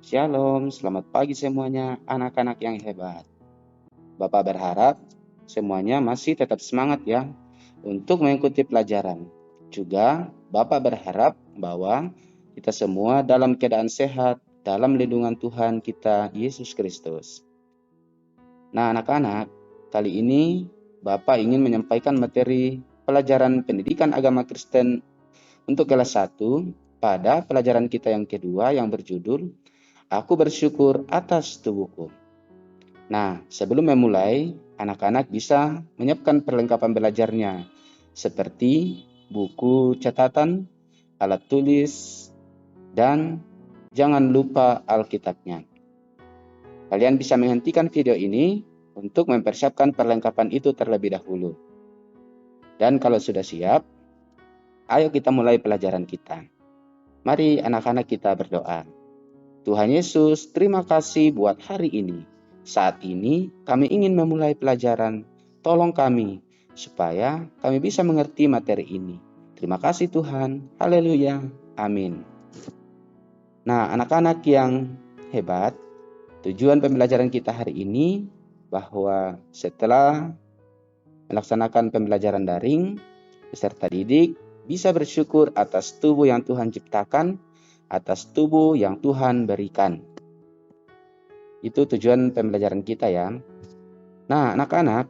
Shalom, selamat pagi semuanya anak-anak yang hebat. Bapak berharap semuanya masih tetap semangat ya untuk mengikuti pelajaran. Juga Bapak berharap bahwa kita semua dalam keadaan sehat dalam lindungan Tuhan kita Yesus Kristus. Nah anak-anak, kali ini Bapak ingin menyampaikan materi pelajaran pendidikan agama Kristen untuk kelas 1 pada pelajaran kita yang kedua yang berjudul Aku bersyukur atas tubuhku. Nah, sebelum memulai, anak-anak bisa menyiapkan perlengkapan belajarnya, seperti buku catatan, alat tulis, dan jangan lupa Alkitabnya. Kalian bisa menghentikan video ini untuk mempersiapkan perlengkapan itu terlebih dahulu. Dan kalau sudah siap, ayo kita mulai pelajaran kita. Mari anak-anak kita berdoa. Tuhan Yesus, terima kasih buat hari ini. Saat ini kami ingin memulai pelajaran. Tolong kami supaya kami bisa mengerti materi ini. Terima kasih Tuhan. Haleluya. Amin. Nah, anak-anak yang hebat, tujuan pembelajaran kita hari ini bahwa setelah melaksanakan pembelajaran daring, peserta didik bisa bersyukur atas tubuh yang Tuhan ciptakan, atas tubuh yang Tuhan berikan. Itu tujuan pembelajaran kita ya. Nah anak-anak,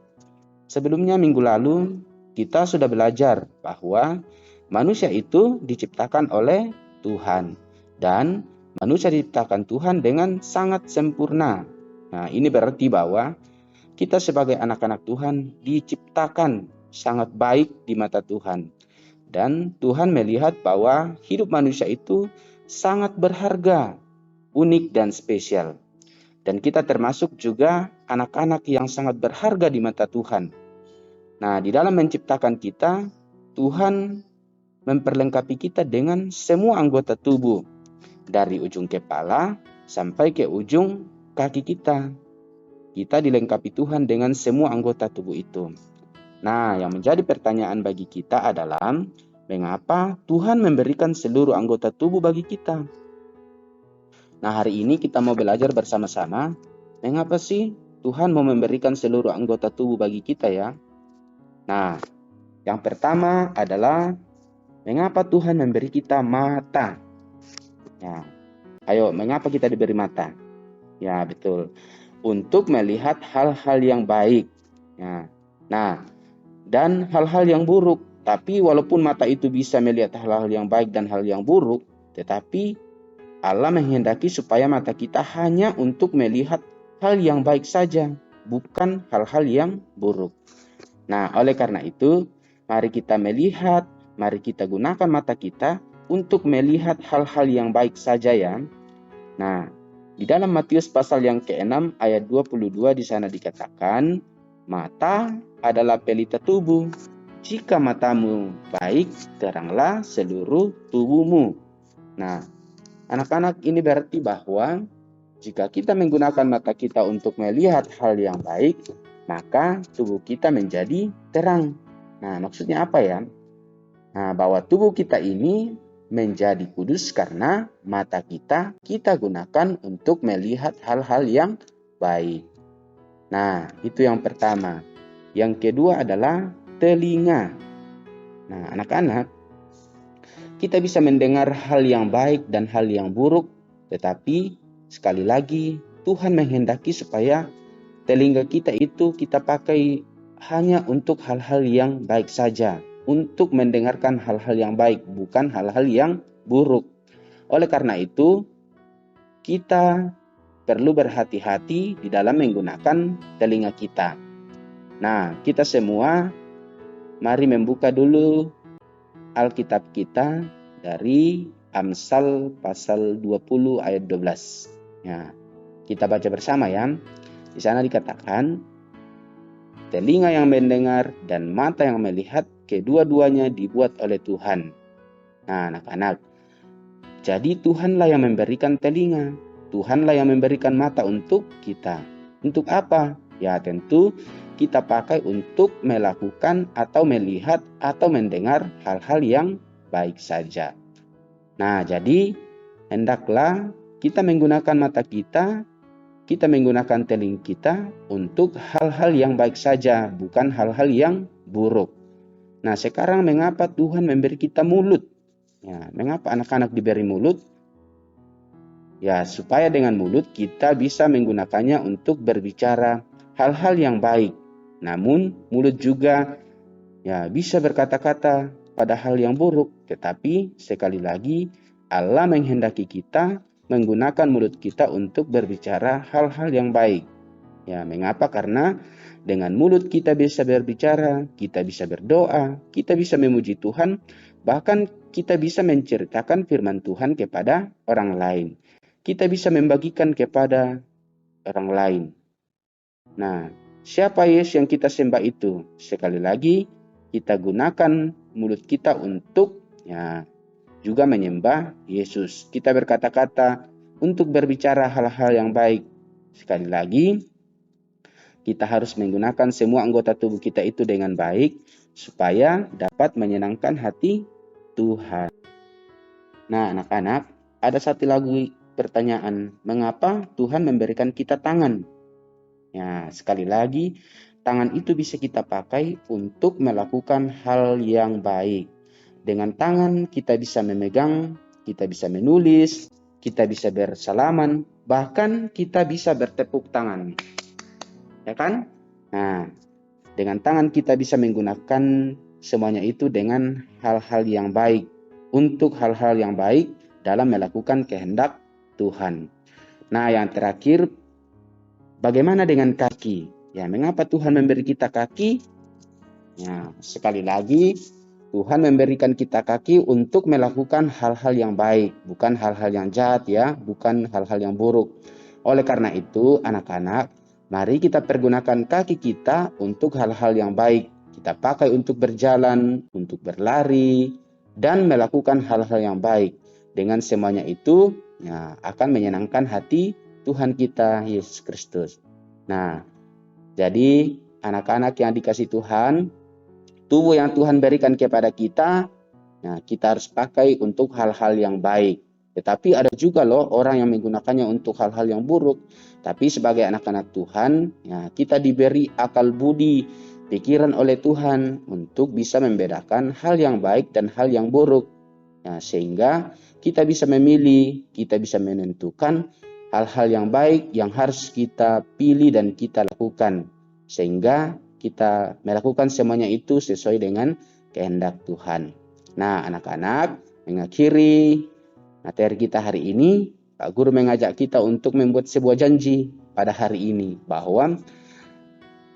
sebelumnya minggu lalu kita sudah belajar bahwa manusia itu diciptakan oleh Tuhan. Dan manusia diciptakan Tuhan dengan sangat sempurna. Nah ini berarti bahwa kita sebagai anak-anak Tuhan diciptakan sangat baik di mata Tuhan. Dan Tuhan melihat bahwa hidup manusia itu sangat berharga, unik dan spesial. Dan kita termasuk juga anak-anak yang sangat berharga di mata Tuhan. Nah, di dalam menciptakan kita, Tuhan memperlengkapi kita dengan semua anggota tubuh. Dari ujung kepala sampai ke ujung kaki kita. Kita dilengkapi Tuhan dengan semua anggota tubuh itu. Nah, yang menjadi pertanyaan bagi kita adalah, mengapa Tuhan memberikan seluruh anggota tubuh bagi kita? Nah, hari ini kita mau belajar bersama-sama, mengapa sih Tuhan mau memberikan seluruh anggota tubuh bagi kita ya? Nah, yang pertama adalah, mengapa Tuhan memberi kita mata? Ya, ayo, mengapa kita diberi mata? Ya, betul. Untuk melihat hal-hal yang baik. Ya. Nah, dan hal-hal yang buruk. Tapi walaupun mata itu bisa melihat hal-hal yang baik dan hal yang buruk, tetapi Allah menghendaki supaya mata kita hanya untuk melihat hal yang baik saja, bukan hal-hal yang buruk. Nah, oleh karena itu, mari kita melihat, mari kita gunakan mata kita untuk melihat hal-hal yang baik saja ya. Nah, di dalam Matius pasal yang ke-6 ayat 22 di sana dikatakan, mata adalah pelita tubuh. Jika matamu baik, teranglah seluruh tubuhmu. Nah, anak-anak, ini berarti bahwa jika kita menggunakan mata kita untuk melihat hal yang baik, maka tubuh kita menjadi terang. Nah, maksudnya apa ya? Nah, bahwa tubuh kita ini menjadi kudus karena mata kita gunakan untuk melihat hal-hal yang baik. Nah, itu yang pertama. Yang kedua adalah telinga. Nah, anak-anak, kita bisa mendengar hal yang baik dan hal yang buruk, tetapi sekali lagi Tuhan menghendaki supaya telinga kita itu kita pakai hanya untuk hal-hal yang baik saja, untuk mendengarkan hal-hal yang baik, bukan hal-hal yang buruk. Oleh karena itu, kita perlu berhati-hati di dalam menggunakan telinga kita. Nah, kita semua mari membuka dulu Alkitab kita dari Amsal pasal 20 ayat 12. Ya, kita baca bersama ya. Di sana dikatakan, telinga yang mendengar dan mata yang melihat, kedua-duanya dibuat oleh Tuhan. Nah, anak-anak, jadi Tuhanlah yang memberikan telinga, Tuhanlah yang memberikan mata untuk kita. Untuk apa? Ya tentu kita pakai untuk melakukan atau melihat atau mendengar hal-hal yang baik saja. Nah, jadi hendaklah kita menggunakan mata kita menggunakan telinga kita untuk hal-hal yang baik saja, bukan hal-hal yang buruk. Nah, sekarang mengapa Tuhan memberi kita mulut? Ya, mengapa anak-anak diberi mulut? Ya, supaya dengan mulut kita bisa menggunakannya untuk berbicara hal-hal yang baik. Namun, mulut juga ya bisa berkata-kata pada hal yang buruk. Tetapi sekali lagi, Allah menghendaki kita menggunakan mulut kita untuk berbicara hal-hal yang baik. Ya, mengapa? Karena dengan mulut kita bisa berbicara, kita bisa berdoa, kita bisa memuji Tuhan, bahkan kita bisa menceritakan firman Tuhan kepada orang lain. Kita bisa membagikan kepada orang lain. Nah, siapa Yesus yang kita sembah itu? Sekali lagi, kita gunakan mulut kita untuk juga menyembah Yesus. Kita berkata-kata untuk berbicara hal-hal yang baik. Sekali lagi, kita harus menggunakan semua anggota tubuh kita itu dengan baik supaya dapat menyenangkan hati Tuhan. Nah, anak-anak, ada satu lagi pertanyaan, mengapa Tuhan memberikan kita tangan? Ya, sekali lagi, tangan itu bisa kita pakai untuk melakukan hal yang baik. Dengan tangan kita bisa memegang, kita bisa menulis, kita bisa bersalaman, bahkan kita bisa bertepuk tangan. Ya kan? Nah, dengan tangan kita bisa menggunakan semuanya itu dengan hal-hal yang baik. Untuk hal-hal yang baik dalam melakukan kehendak Tuhan. Nah, yang terakhir, bagaimana dengan kaki? Ya, mengapa Tuhan memberi kita kaki? Ya, sekali lagi, Tuhan memberikan kita kaki untuk melakukan hal-hal yang baik, bukan hal-hal yang jahat ya, bukan hal-hal yang buruk. Oleh karena itu, anak-anak, mari kita pergunakan kaki kita untuk hal-hal yang baik. Kita pakai untuk berjalan, untuk berlari, dan melakukan hal-hal yang baik. Dengan semuanya itu ya, akan menyenangkan hati Tuhan kita Yesus Kristus. Nah, jadi anak-anak yang dikasih Tuhan, tubuh yang Tuhan berikan kepada kita, nah, kita harus pakai untuk hal-hal yang baik. Tetapi ada juga loh orang yang menggunakannya untuk hal-hal yang buruk. Tapi sebagai anak-anak Tuhan, ya, kita diberi akal budi, pikiran oleh Tuhan untuk bisa membedakan hal yang baik dan hal yang buruk. Ya, sehingga kita bisa memilih, kita bisa menentukan hal-hal yang baik yang harus kita pilih dan kita lakukan. Sehingga kita melakukan semuanya itu sesuai dengan kehendak Tuhan. Nah, anak-anak, mengakhiri materi kita hari ini, Pak Guru mengajak kita untuk membuat sebuah janji pada hari ini bahwa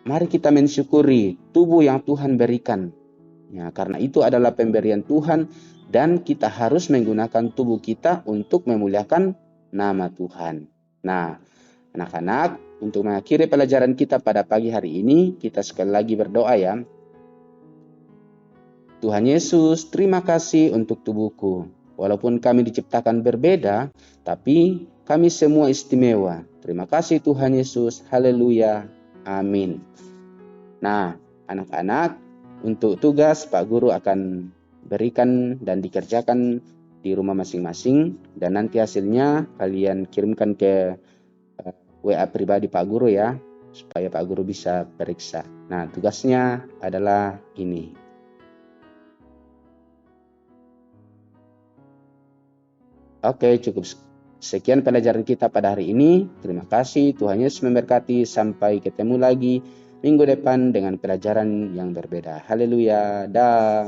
mari kita mensyukuri tubuh yang Tuhan berikan. Ya, karena itu adalah pemberian Tuhan dan kita harus menggunakan tubuh kita untuk memuliakan nama Tuhan. Nah, anak-anak, untuk mengakhiri pelajaran kita pada pagi hari ini, kita sekali lagi berdoa ya. Tuhan Yesus, terima kasih untuk tubuhku. Walaupun kami diciptakan berbeda, tapi kami semua istimewa. Terima kasih Tuhan Yesus. Haleluya. Amin. Nah, anak-anak, untuk tugas Pak Guru akan berikan dan dikerjakan di rumah masing-masing. Dan nanti hasilnya kalian kirimkan ke WA pribadi Pak Guru ya, supaya Pak Guru bisa periksa. Nah, tugasnya adalah ini. Oke, cukup sekian pelajaran kita pada hari ini. Terima kasih, Tuhan Yesus memberkati. Sampai ketemu lagi minggu depan dengan pelajaran yang berbeda. Haleluya. Dah.